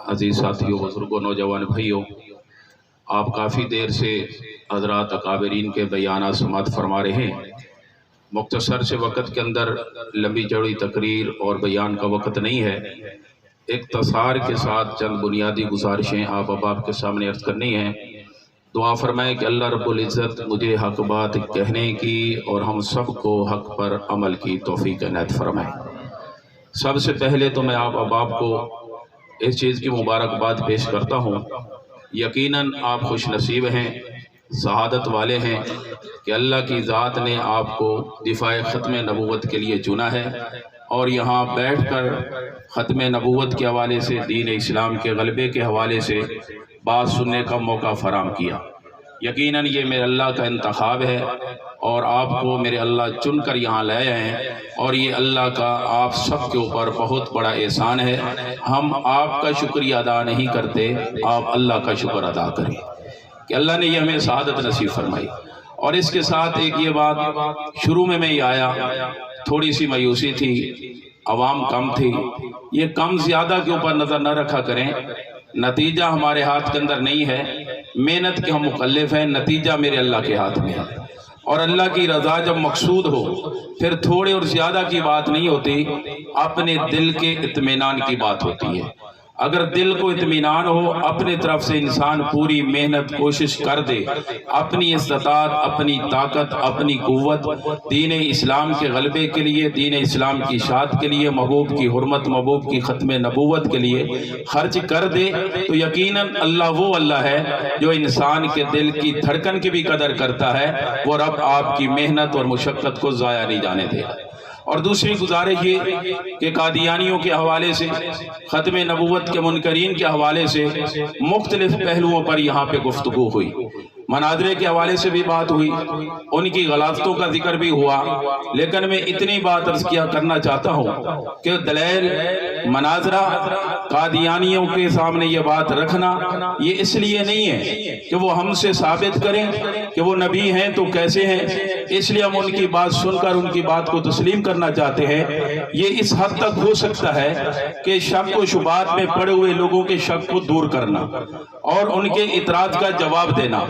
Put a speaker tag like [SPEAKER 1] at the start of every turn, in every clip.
[SPEAKER 1] अजीज़ साथियों, बुजुर्गों, नौजवान भाइयों, आप काफ़ी देर से हज़रात अकाबरीन के बयान समात फरमा रहे हैं। मुख्तसर से वक़्त के अंदर लंबी चौड़ी तकरीर और बयान का वक़्त नहीं है। इख्तिसार के साथ चंद बुनियादी गुजारिशें आप के सामने अर्ज़ करनी हैं। दुआ फरमाएं कि अल्लाह रब्बुल इज़्ज़त मुझे हक़ बात कहने की और हम सब को हक़ पर अमल की तौफ़ीक़ इनायत फरमाएं। सबसे पहले तो मैं आप को इस चीज़ की मुबारकबाद पेश करता हूँ। यकीनन आप खुश नसीब हैं, सआदत वाले हैं कि अल्लाह की ज़ात ने आपको दिफ़ाए ख़त्म नबूवत के लिए चुना है और यहाँ बैठकर ख़त्म नबूवत के हवाले से, दीन इस्लाम के गलबे के हवाले से बात सुनने का मौका फराम किया। यकीनन ये मेरे अल्लाह का इंतखाब है और आपको मेरे अल्लाह चुन कर यहाँ लाए हैं और ये अल्लाह का आप सब के ऊपर बहुत बड़ा एहसान है। हम आपका शुक्रिया अदा नहीं करते, आप अल्लाह का शुक्र अदा करें कि अल्लाह ने ये हमें सआदत नसीब फरमाई। और इसके साथ एक ये बात, शुरू में मैं ये आया, थोड़ी सी मायूसी थी, आवाम कम थी। ये कम ज़्यादा के ऊपर नज़र न रखा करें, नतीजा हमारे हाथ के अंदर नहीं है। मेहनत के हम मुकल्लिफ हैं, नतीजा मेरे अल्लाह के हाथ में है। और अल्लाह की रज़ा जब मकसूद हो फिर थोड़े और ज़्यादा की बात नहीं होती, अपने दिल के इत्मीनान की बात होती है। अगर दिल को इत्मीनान हो, अपनी तरफ से इंसान पूरी मेहनत कोशिश कर दे, अपनी इस्तात, अपनी ताकत, अपनी कुव्वत दीन इस्लाम के गलबे के लिए, दीन इस्लाम की शात के लिए, महबूब की हुर्मत, महबूब की ख़त्म नबूवत के लिए खर्च कर दे, तो यकीनन अल्लाह वो अल्लाह है जो इंसान के दिल की धड़कन की भी कदर करता है। वो रब आपकी मेहनत और मुशक्क़त को ज़ाया नहीं जाने देगा। और दूसरी गुजारिश ये कि कादियानियों के हवाले से, ख़त्म नबूवत के मुनकरीन के हवाले से मुख्तलिफ पहलुओं पर यहाँ पे गुफ्तगू हुई। मनाज़रे के हवाले से भी बात हुई, उनकी गलाज़तों का जिक्र भी हुआ। लेकिन मैं इतनी बात अर्ज़ किया करना चाहता हूँ कि दलील, मनाज़रा, कादियानियों के सामने ये बात रखना ये इसलिए नहीं है कि वो हमसे साबित करें कि वो नबी हैं तो कैसे हैं, इसलिए हम उनकी बात सुनकर उनकी बात को तस्लीम करना चाहते हैं। ये इस हद तक हो सकता है कि शक व शुबात में पड़े हुए लोगों के शक को दूर करना और उनके इतराज़ का जवाब देना।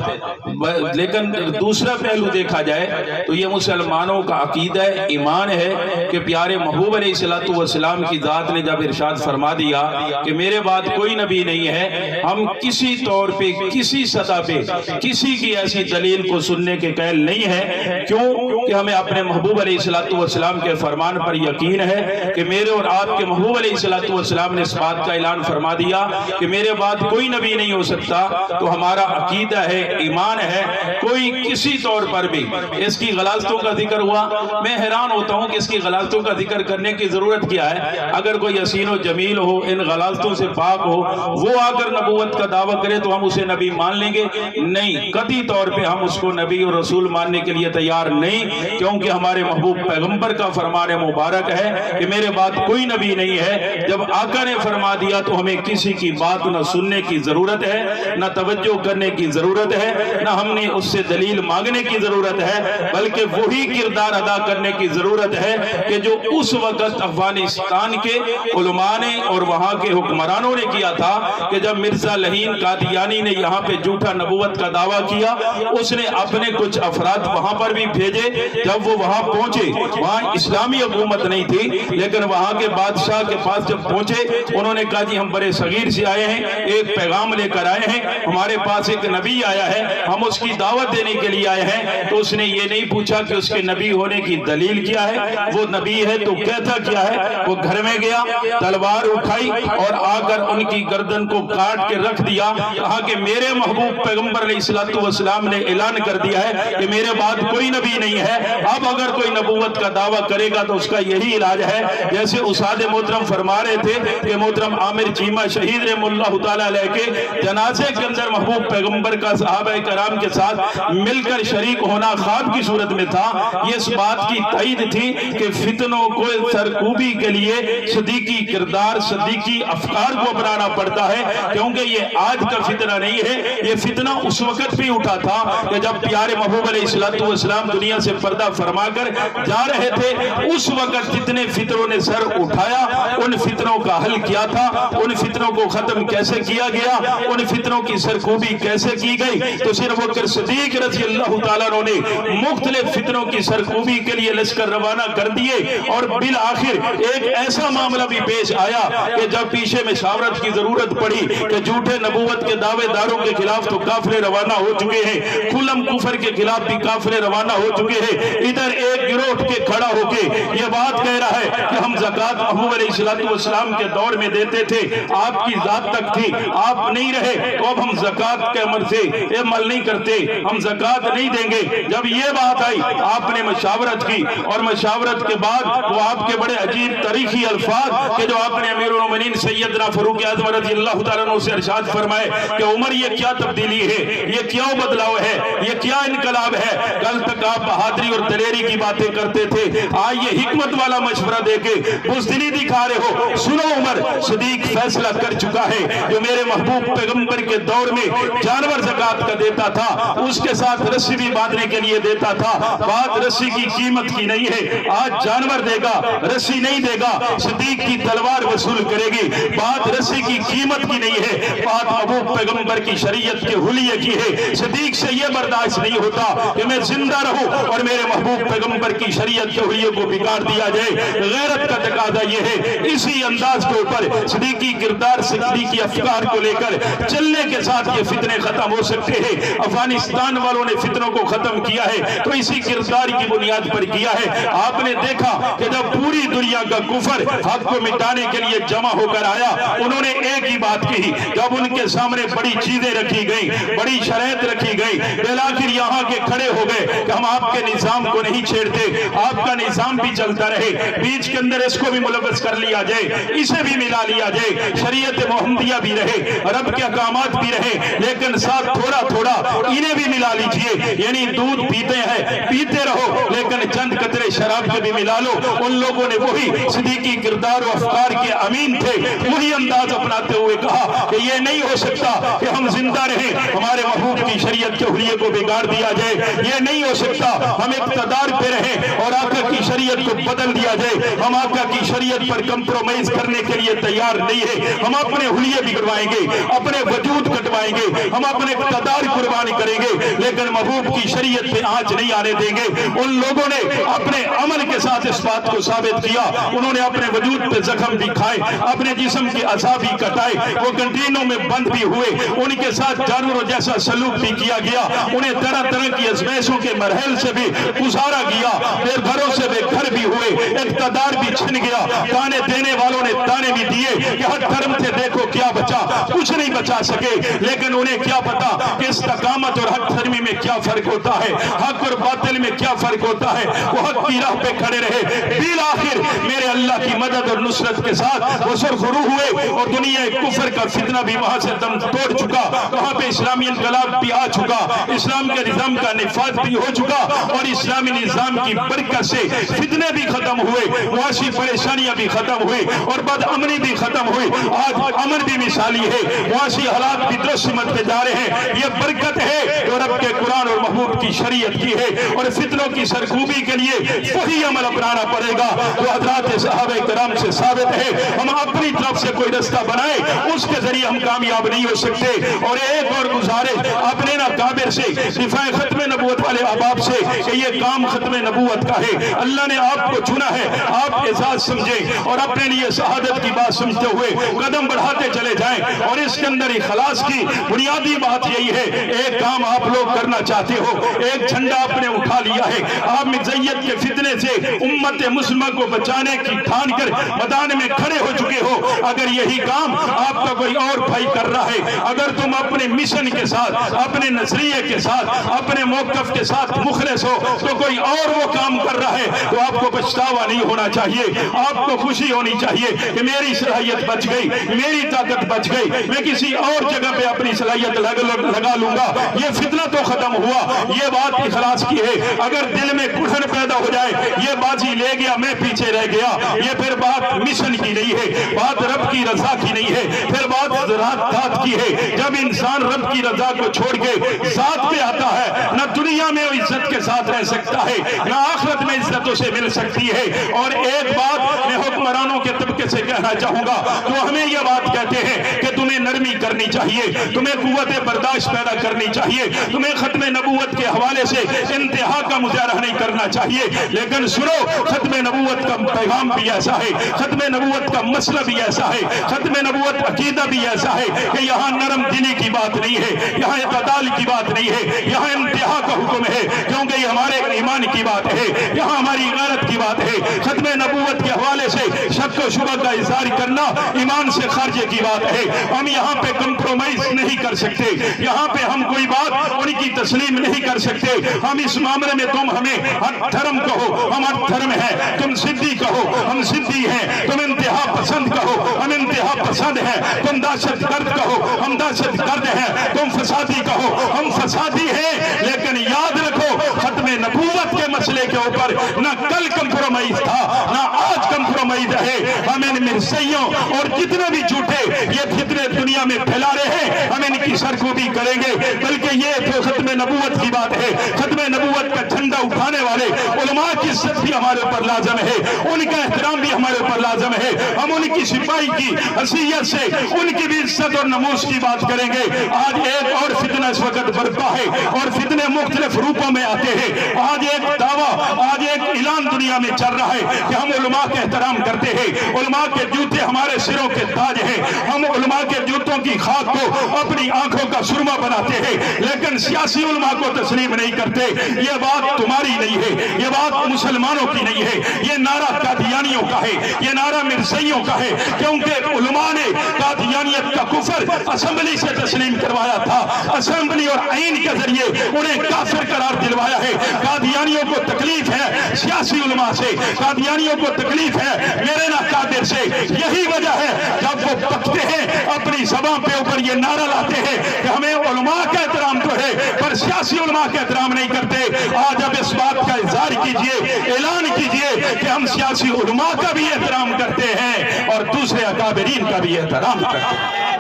[SPEAKER 1] लेकिन दूसरा पहलू देखा जाए तो ये मुसलमानों का अकीदा है, ईमान है कि प्यारे महबूब अलैहिस्सलातु वस्सलाम की ज़ात ने जब इरशाद फरमा दिया कि मेरे बाद कोई नबी नहीं है, हम किसी तौर पे, किसी सतह पे किसी की ऐसी दलील को सुनने के कायल नहीं है। क्यों कि हमें अपने महबूब अलैहिस्सलातु वस्सलाम के फरमान पर यकीन है कि मेरे और आपके महबूब अलैहिस्सलातु वस्सलाम ने इस बात का ऐलान फरमा दिया कि मेरे बाद कोई नबी नहीं हो सकता। तो हमारा अकीदा है, ईमान है, कोई किसी तौर पर भी इसकी गलाज़तों का जिक्र हुआ, मैं हैरान होता हूं कि इसकी गलाज़तों का जिक्र करने की जरूरत क्या है। अगर कोई हसीन व जमील हो, इन गलाज़तों से पाक हो, वो आकर नबूवत का दावा करे तो हम उसे नबी मान लेंगे? नहीं, कतई तौर पे हम उसको नबी और रसूल मानने के लिए तैयार नहीं, क्योंकि हमारे महबूब पैगंबर का फरमान मुबारक है कि मेरे बाद कोई नबी नहीं है। जब आका ने फरमा दिया तो हमें किसी की बात न सुनने की जरूरत है, न तवज्जो करने की जरूरत है, न हमने उससे दलील मांगने की जरूरत है, बल्कि वही किरदार अदा करने की जरूरत है कि जो उस वक्त अफगानिस्तान के उलमा ने और वहां के हुक्मरानों ने किया था कि जब मिर्जा लहीन कादियानी ने यहाँ पे झूठा नबूवत का दावा किया, उसने अपने कुछ अफराद वहां पर भी भेजे। जब वो वहां पहुंचे, वहां इस्लामी हुकूमत नहीं थी, लेकिन वहां के बादशाह के पास जब पहुंचे, उन्होंने कहा जी हम बड़े सगीर से आए हैं, एक पैगाम लेकर आए हैं, हमारे पास एक नबी आया है, हम उसकी दावत देने के लिए आए हैं। तो उसने ये नहीं पूछा कि उसके नबी होने की दलील क्या है, वो नबी है तो कहता क्या है। वो घर में गया, तलवार उठाई और आकर उनकी गर्दन को काट के रख दिया। कहा कि मेरे महबूब पैगंबर अलैहिस्सलातु वस्सलाम ने ऐलान कर दिया है कि मेरे बाद कोई नबी नहीं है। अब अगर कोई नबूवत का दावा करेगा तो उसका यही इलाज है। जैसे उस्ताद मोहतरम फरमा रहे थे कि मोहतरम आमिर चीमा शहीद रहमतुल्लाह तआला अलैह के जनाजे के अंदर महबूब पैगंबर का, सहाबा
[SPEAKER 2] کرام کے ساتھ مل کر شریک ہونا خواب کی صورت میں تھا، یہ اس بات کی تائید تھی کہ فتنوں کو سرکوبی کے لیے صدیقی کردار، صدیقی افکار کو اپنانا پڑتا ہے، کیونکہ یہ آج کا فتنہ نہیں ہے، یہ فتنہ اس وقت بھی اٹھا تھا کہ جب پیارے محبوب علیہ السلام دنیا سے پردہ فرما کر جا رہے تھے، اس وقت جتنے فتنوں نے سر اٹھایا ان فتنوں کا حل کیا تھا، ان فتنوں کو ختم کیسے کیا گیا، ان فتنوں کی سرکوبی کیسے کی گئی، تو صرف ابوبکر صدیق رضی اللہ تعالیٰ عنہ نے مختلف فتنوں کی سرکوبی کے لیے لشکر روانہ کر دیے، اور بالآخر ایک ایسا معاملہ بھی پیش آیا کہ جب پیچھے مشاورت کی ضرورت پڑی کہ جھوٹے نبوت کے دعوے داروں کے خلاف تو قافلے روانہ ہو چکے ہیں، کلم کفر کے خلاف بھی قافلے روانہ ہو چکے ہیں، ادھر ایک گروہ اٹھ کے کھڑا ہو کے یہ بات کہہ رہا ہے کہ ہم زکوٰۃ محبوب علیہ السلام کے دور میں دیتے تھے، آپ کی ذات تک تھی، آپ نہیں رہے تو اب ہم زکوٰۃ کے عمل سے عمل نہیں کرتے، ہم زکوٰۃ نہیں دیں گے۔ جب یہ بات آئی آپ نے مشاورت کی، اور مشاورت کے بعد وہ آپ کے بڑے عجیب تاریخی الفاظ کہ جو آپ نے امیر المومنین سیدنا فاروق اعظم رضی اللہ تعالیٰ عنہ سے ارشاد فرمائے کہ عمر یہ کیا تبدیلی ہے، یہ کیا بدلاؤ ہے، یہ کیا انقلاب ہے، کل تک آپ بہادری اور دلیری کی باتیں کرتے تھے، آج یہ حکمت والا مشورہ دے کے بزدلی دکھا رہے ہو۔ سنو عمر، صدیق فیصلہ کر چکا ہے، جو میرے محبوب پیغمبر کے دور میں جانور زکوٰۃ کا دیتا تھا، اس کے ساتھ رسی بھی باندھنے کے لیے دیتا تھا، بات رسی کی قیمت کی نہیں ہے، آج جانور دے گا رسی نہیں دے گا، صدیق کی تلوار وصول کرے گی، بات رسی کی قیمت کی نہیں ہے، بات محبوب پیغمبر کی شریعت کے حلیے کی ہے۔ صدیق سے یہ برداشت نہیں ہوتا کہ میں زندہ رہوں اور میرے محبوب پیغمبر کی شریعت کے حلیے کو بگاڑ دیا جائے۔ غیرت کا تقاضا یہ ہے، اسی انداز کے اوپر صدیقی کردار، صدیقی افکار کو لے کر چلنے کے ساتھ یہ فتنے ختم ہو سکتے ہیں۔ افغانستان والوں نے فتنوں کو ختم کیا ہے تو اسی کردار کی بنیاد پر کیا ہے۔ آپ نے دیکھا کہ جب پوری دنیا کا کفر حق کو مٹانے کے لیے جمع ہو کر آیا، انہوں نے ایک ہی بات کہی، جب ان کے سامنے بڑی چیزیں رکھی گئیں، بڑی شرائط رکھی گئی، بالآخر یہاں کے کھڑے ہو گئے کہ ہم آپ کے نظام کو نہیں چھیڑتے، آپ کا نظام بھی چلتا رہے، بیچ کے اندر اس کو بھی ملوث کر لیا جائے، اسے بھی ملا لیا جائے، شریعت محمدیہ بھی رہے، رب کے احکامات بھی رہے، لیکن ساتھ تھوڑا تھوڑا انہیں بھی ملا لیجئے، یعنی دودھ پیتے ہیں پیتے رہو لیکن چند قطرے شراب کے بھی ملا لو۔ ان لوگوں نے وہی صدیقی کردار و افکار کے امین تھے، وہی انداز اپناتے ہوئے کہا کہ یہ نہیں ہو سکتا کہ ہم زندہ رہیں، ہمارے محبوب کی شریعت کے حلیے کو بگاڑ دیا جائے، یہ نہیں ہو سکتا ہم اقتدار پہ رہیں اور آقا کی شریعت کو بدل دیا جائے، ہم آقا کی شریعت پر کمپرومائز کرنے کے لیے تیار نہیں ہے، ہم اپنے حلیے بگڑوائیں گے، اپنے وجود کٹوائیں گے، ہم اپنے اقتدار قربانی کریں گے، لیکن محبوب کی شریعت پہ آنچ نہیں آنے دیں گے۔ ان لوگوں نے اپنے عمل کے ساتھ اس بات کو ثابت کیا، انہوں نے اپنے وجود پہ زخم بھی کھائے، اپنے جسم کے اعضاء بھی کٹائے، وہ کنٹینوں میں بند بھی ہوئے، ان کے ساتھ جانوروں جیسا سلوک بھی کیا گیا، انہیں طرح طرح کی ازمائشوں کے مرحل سے بھی گزارا گیا، بے گھروں سے بے گھر بھی ہوئے، اقتدار بھی چھن گیا، تانے دینے والوں نے تانے بھی دیے کہ ہر دھرم سے دیکھو کیا بچا، کچھ نہیں بچا سکے، لیکن انہیں کیا پتا کہ استقامت اور حق دھرمی میں کیا فرق ہوتا ہے، حق اور باطل میں کیا فرق ہوتا ہے، وہ حق کی راہ پہ کھڑے رہے، بالآخر میرے اللہ کی مدد اور نصرت کے ساتھ وہ سرخرو ہوئے، اور دنیا کفر کا فتنہ بھی وہاں سے دم توڑ چکا، وہاں پہ اسلامی انقلاب بھی آ چکا، اسلام کے نظام کا نفاذ بھی ہو چکا، اور اسلامی نظام کی برکت سے فتنے بھی ختم ہوئے، معاشی پریشانیاں بھی ختم ہوئی، اور بد امنی بھی ختم ہوئی، آج امن بھی مثالی ہے، معاشی حالات بھی درست سمت پہ جا رہے ہیں، یہ برکت ہے جو رب کے قرآن اور محبوب کی شریعت کی ہے، اور فتنوں کی سرکوبی کے لیے وہی عمل اپنانا پڑے گا جو حضرات صحابہ کرام سے ثابت ہے۔ ہم اپنی طرف سے کوئی رستہ بنائیں، اس کے ذریعے ہم کامیاب نہیں ہو سکتے۔ اور ایک اور گزارش اپنے اکابر سے، دفاع ختم نبوت والے احباب سے کہ یہ کام ختم نبوت کا ہے، اللہ نے آپ کو چنا ہے، آپ اعزاز سمجھیں اور اپنے لیے شہادت کی بات سمجھتے ہوئے قدم بڑھاتے چلے جائیں، اور اس کے اندر اخلاص کی بنیادی بات یہی ہے، ایک کام آپ لوگ کرنا چاہتے ہو، ایک جھنڈا آپ نے اٹھا لیا ہے، آپ مزیت کے فتنے سے امت مسلمہ کو بچانے کی ٹھان کر میدان میں کھڑے ہو چکے ہو، اگر یہی کام آپ आपका कोई और भाई कर रहा है। अगर तुम अपने मिशन के साथ, अपने नजरिए के साथ, अपने मौक़िफ़ के साथ मुखलिस हो तो कोई और वो काम कर रहा है तो आपको पछतावा नहीं होना चाहिए, आपको खुशी होनी चाहिए कि मेरी सलाहियत बच गई, मेरी ताकत बच गई, मैं किसी और जगह पे अपनी सलाहियत लगा लूंगा। ये फितना तो खत्म हुआ, ये बात इखलास की है। अगर दिल में कुढ़न पैदा हो जाए, ये बाजी ले गया मैं पीछे रह गया, ये फिर बात मिशन की नहीं है, बात रब की रजा की नहीं है, फिर बात ज़ात की है। जब इंसान रब की रजा को छोड़ के ज़ात पे आता है, न दुनिया में वो इज्जत के साथ रह सकता है, न आखिरत में इज्जतों से मिल सकती है। और एक बात मैं हुक्मरानों के तबके से कहना चाहूंगा, तो हमें यह बात कहते हैं कि तुम्हें नरमी करनी चाहिए, तुम्हें कुव्वत बर्दाश्त पैदा करनी चाहिए, तुम्हें खत्म नबूवत के हवाले से इंतहा का मुजाहरा नहीं करना चाहिए। लेकिन सुनो, खत्म नबूवत का पैगाम भी ऐसा है, खत्म नबूवत का मसला भी ऐसा है, खत्म नबूवत अकीदा भी ऐसा है कि यहाँ नरम दिली की बात नहीं है, यहाँ इत्तदाल की बात नहीं है, यहाँ इंतहा का हुक्म है, क्योंकि ये हमारे ईमान की बात है, यहाँ हमारी गैरत की बात है। खत्म नबूवत के हवाले से शक व शुबह का इज़हार करना ईमान से खारिज की बात है। हम यहाँ पे कंप्रोमाइज नहीं कर सकते, यहाँ पे हम कोई बात उनकी तस्लीम नहीं कर सकते। हम इस मामले में तुम हमें हर धर्म कहो, हम हर धर्म है, तुम सिद्दी कहो, हम सिद्दी हैं, तुम इंतहा पसंद कहो, हम इंतहा पसंद हैं, तुम दहशत गर्द कहो, हम दहशत गर्द हैं, तुम फसादी कहो, हम फसादी हैं। लेकिन याद रखो, खत्म नबूवत के मसले के ऊपर न कल कंप्रोमाइज था, न आज कंप्रोमाइज है। हम इन मिर्सइयों और जितने भी झूठे ये फितने दुनिया में फैला रहे हैं, हम इनकी सरगोशी करेंगे। बल्कि ये तो खत्म नबूवत की बात है, खत्म नबूवत का झंडा उठाने वाले उलमा की इज्जत भी हमारे ऊपर लाजम है, उनका एहतराम भी हमारे ऊपर लाजम है। हम उनकी सिपाही की हसीयत से उनकी भी इज्जत और नमूस की बात करेंगे। आज एक और फितना इस वक्त बरपा है और फितने मुख्तलिफ रूपों में आते हैं। आज एक दावा, आज एक ऐलान दुनिया में चल रहा है कि हम उलमा का एहतराम करते हैं, उलमा के जूते हमारे सिरों के ताज हैं, हम उलमा के जूतों की खाक को अपनी आंखों का सुरमा बनाते हैं, लेकिन सियासी उलमा को तस्लीम नहीं करते। ये बात तुम्हारी नहीं है, ये बात मुसलमानों की नहीं है, ये नारा कादियानियों का है, ये नारा मिर्सइयों का है, क्योंकि उलमा ने कादियानियत का कुफर असेंबली से तस्लीम करवाया था, असेंबली और आइन के जरिए उन्हें काफिर करार दिलवाया है। कादियानियों को तकलीफ है सियासी उलमा से, कादियानियों को तकलीफ है मेरे ना कादिर से। यही वजह है जब वो पकते हैं अपनी ज़बान पे ऊपर ये नारा लाते हैं कि हमें उलमा का एहतराम तो है पर सियासी उलमा का एहतराम नहीं करते। आज अब इस बात का इज़हार कीजिए, ऐलान कीजिए कि हम सियासी उलमा का भी एहतराम करते हैं और दूसरे अकाबरीन का भी एहतराम करते हैं।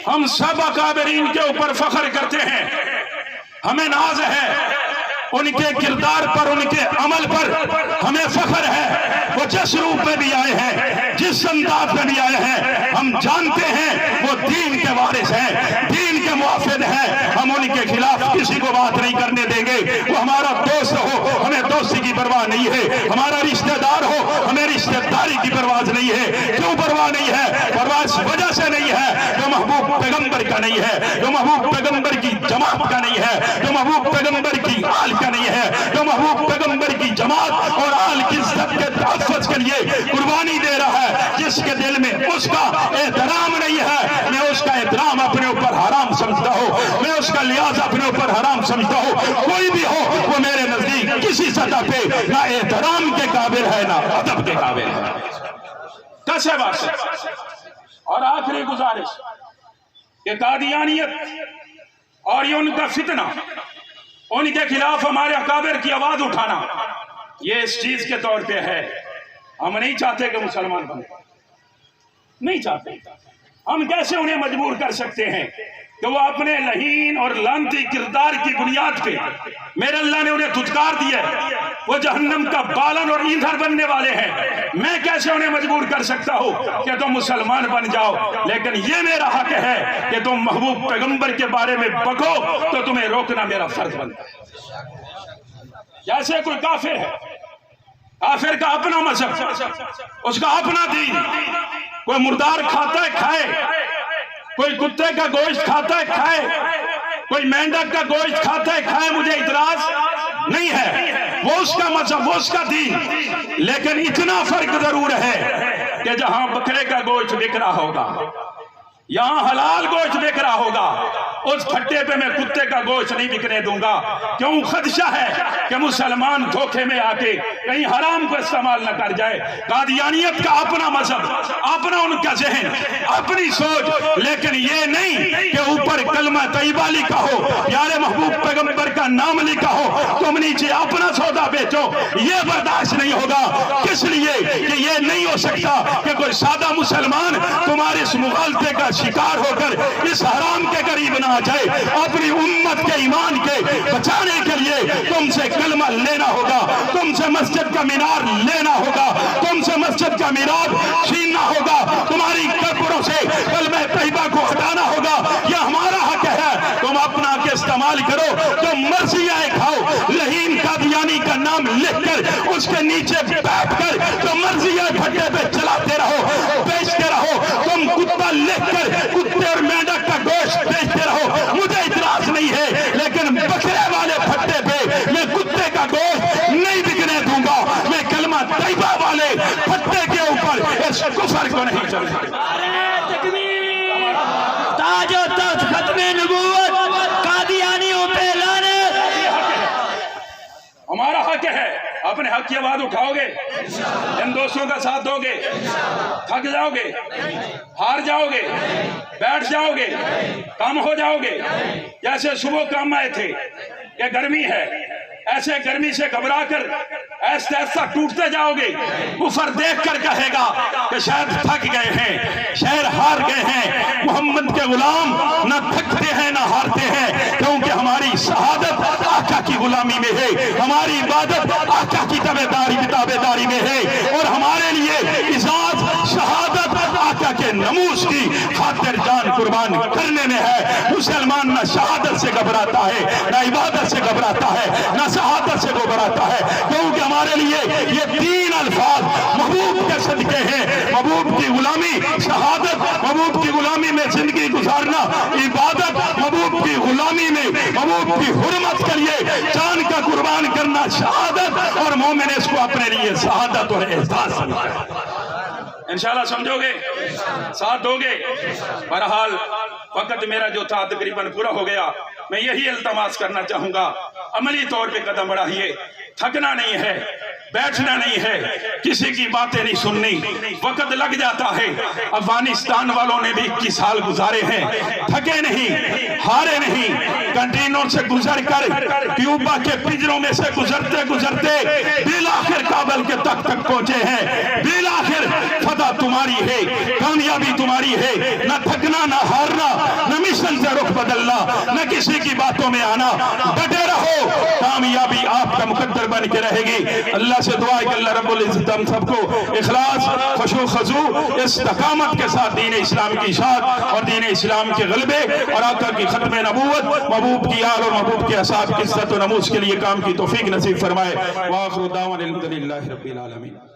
[SPEAKER 2] हम सब अकाबरीन के ऊपर फख्र करते हैं, हमें नाज है उनके किरदार पर, उनके अमल पर हमें फख्र है। वो जिस रूप में भी आए हैं, जिस अंदाज में भी आए हैं, हम जानते हैं वो दीन के वारिस हैं, दीन के मुआफिद हैं। हम उनके खिलाफ किसी को बात नहीं करने देंगे। वो हमारा दोस्त हो, हमें दोस्ती की परवाह नहीं है, हमारा रिश्तेदार हो, हमें रिश्तेदारी की परवाह नहीं है। क्यों परवाह नहीं है? परवाह इस वजह से नहीं है जो महबूब पैगंबर का नहीं है, जो महबूब पैगंबर की जमात का नहीं है, जो महबूब पैगंबर की आल का नहीं है, जो महबूब पैगंबर की जमात और आल की इज्जत के तहफ़्फ़ुज़ के लिए कुर्बानी दे रहा है। जिसके दिल में उसका एहतराम नहीं है, मैं उसका एहतराम अपने ऊपर हराम समझता हूँ, मैं उसका लिहाज अपने ऊपर हराम समझता हूँ। कोई भी हो वो मेरे नजदीक किसी सतह पे ना एहतराम के काबिल है ना अदब के काबिल है। कैसे बात। और आखिरी गुजारिश कि कादियानियत और ये उनका फितना, उनके खिलाफ हमारे अकाबिर की आवाज उठाना, ये इस चीज के तौर पे है। हम नहीं चाहते कि मुसलमान बने, नहीं चाहते। हम कैसे उन्हें मजबूर कर सकते हैं कि वो अपने लहीन और लानती किरदार की बुनियाद पे मेरे अल्लाह ने उन्हें धुतकार दिया, वो जहन्नम का बालन और ईंधन बनने वाले हैं। मैं कैसे उन्हें मजबूर कर सकता हूँ कि तुम मुसलमान बन जाओ? लेकिन ये मेरा हक है कि तुम महबूब पैगंबर के बारे में बको तो तुम्हें रोकना मेरा फर्ज बनता है। जैसे कोई काफिर है, काफिर का अपना मजहब, उसका अपना दीन, कोई मुर्दार खाता है खाए, कोई कुत्ते का गोश्त खाता है खाए, کوئی مینڈک کا گوشت کھاتا ہے کھائے، مجھے اعتراض نہیں ہے، وہ اس کا مذہب، وہ اس کا دین، لیکن اتنا فرق ضرور ہے کہ جہاں بکرے کا گوشت بک رہا ہوگا، یہاں حلال گوشت بک رہا ہوگا، اس پھٹے پہ میں کتے کا گوشت نہیں بکنے دوں گا۔ کیوں؟ خدشہ ہے کہ مسلمان دھوکے میں آ کے کہیں حرام کو استعمال نہ کر جائے۔ قادیانیت کا اپنا مذہب، اپنا ان کا ذہن، اپنی سوچ، لیکن یہ نہیں کہ اوپر کلمہ طیبہ لکھا ہو، پیارے محبوب پیغمبر کا نام لکھا ہو، تم نیچے اپنا سودا بیچو، یہ برداشت نہیں ہوگا۔ کس لیے کہ یہ نہیں ہو سکتا کہ کوئی سادہ مسلمان تمہارے اس مغالطے کا شکار ہو کر اس حرام کے قریب نہ آ جائے۔ اپنی امت کے ایمان کے بچانے کے لیے تم سے کلمہ لینا ہوگا، تم سے مسجد کا مینار لینا ہوگا، تم سے مسجد کا میراب چھیننا ہوگا، تمہاری قبروں سے کلمہ طیبہ کو ہٹانا ہوگا۔ یہ ہمارا حق ہے، تم اپنا کے استعمال کرو، جو مرضی آئے کھاؤ، لہین قادیانی کا نام لکھ کر اس کے نیچے بیٹھ کر جو مرضی آئے پھٹے پہ چلاتے رہو، بیچتے رہو، تم کتا لکھ کر کتے اور مینڈک کا گوشت بیچتے رہو، مجھے اعتراض نہیں ہے، لیکن بکرے والے پھٹے پہ میں کتے کا گوشت نہیں بکنے دوں گا، میں کلمہ طیبہ والے پھٹے کے اوپر اس کفر کو نہیں چلنے دوں گا۔
[SPEAKER 3] تاج و تخت ختم نبوت قادیانیوں پہ لعنت۔
[SPEAKER 2] ہمارا حق ہے، اپنے حق کی آواز اٹھاؤ گے، ان دوستوں کا ساتھ دو گے، تھک جاؤ گے، ہار جاؤ گے، بیٹھ جاؤ گے، کم ہو جاؤ گے، جیسے صبح کام آئے تھے کہ گرمی ہے، ایسے گرمی سے گھبرا کر ایسا ایسا ٹوٹتے جاؤ گے، کفر دیکھ کر کہے گا کہ شاید تھک گئے ہیں، شاید ہار گئے ہیں۔ محمد کے غلام نہ تھکتے ہیں نہ ہارتے ہیں، کیونکہ ہماری شہادت آقا کی غلامی میں ہے، ہماری عبادت آقا کی تابعداری میں ہے، اور ہمارے لیے اعزاز شہادت آقا کے ناموس کی خاطر جان قربان کرنے میں ہے۔ مسلمان نہ شہادت سے گھبراتا ہے، نہ عبادت سے گھبراتا ہے، نہ شہادت سے گھبراتا ہے، کیونکہ ہمارے لیے یہ تین الفاظ محبوب کے صدقے ہیں، محبوب کی غلامی شہادت، محبوب کی غلامی میں زندگی گزارنا عبادت، محبوب کی غلامی میں محبوب کی حرمت کے لیے جان کا قربان کرنا شہادت، اور مومن اس کو اپنے لیے شہادت اور احساس سمجھتا ہے۔ انشاءاللہ سمجھو گے، ساتھ دو گے۔ بہرحال وقت میرا جو تھا تقریباً پورا ہو گیا، میں یہی التماس کرنا چاہوں گا، عملی طور پہ قدم بڑھائیے، تھکنا نہیں ہے، بیٹھنا نہیں ہے، کسی کی باتیں نہیں سننی، وقت لگ جاتا ہے۔ افغانستان والوں نے بھی 21 سال گزارے ہیں، تھکے نہیں، ہارے نہیں، کنٹینوں سے گزر کر کیوبا کے پنجروں میں سے گزرتے گزرتے بالآخر کابل کے تک پہنچے ہیں۔ بالآخر فتح تمہاری ہے، کامیابی تمہاری ہے، نہ تھکنا نہ ہارنا، نہ مشن سے رخ بدلنا، نہ کسی کی باتوں میں آنا، ڈٹے رہو، کامیابی آپ کا مقدر بن کے رہے گی۔ اللہ سے دعا ہے کہ اللہ رب العزت ہم سب کو اخلاص، خشوع خضوع، استقامت کے ساتھ دین اسلام کی اشاعت اور دین اسلام کے غلبے اور آقا کی ختم نبوت، محبوب کی آل اور محبوب کے اصحاب کی عزت و نموز کے لیے کام کی توفیق نصیب فرمائے۔ وآخر دعوانا الحمدللہ رب العالمین۔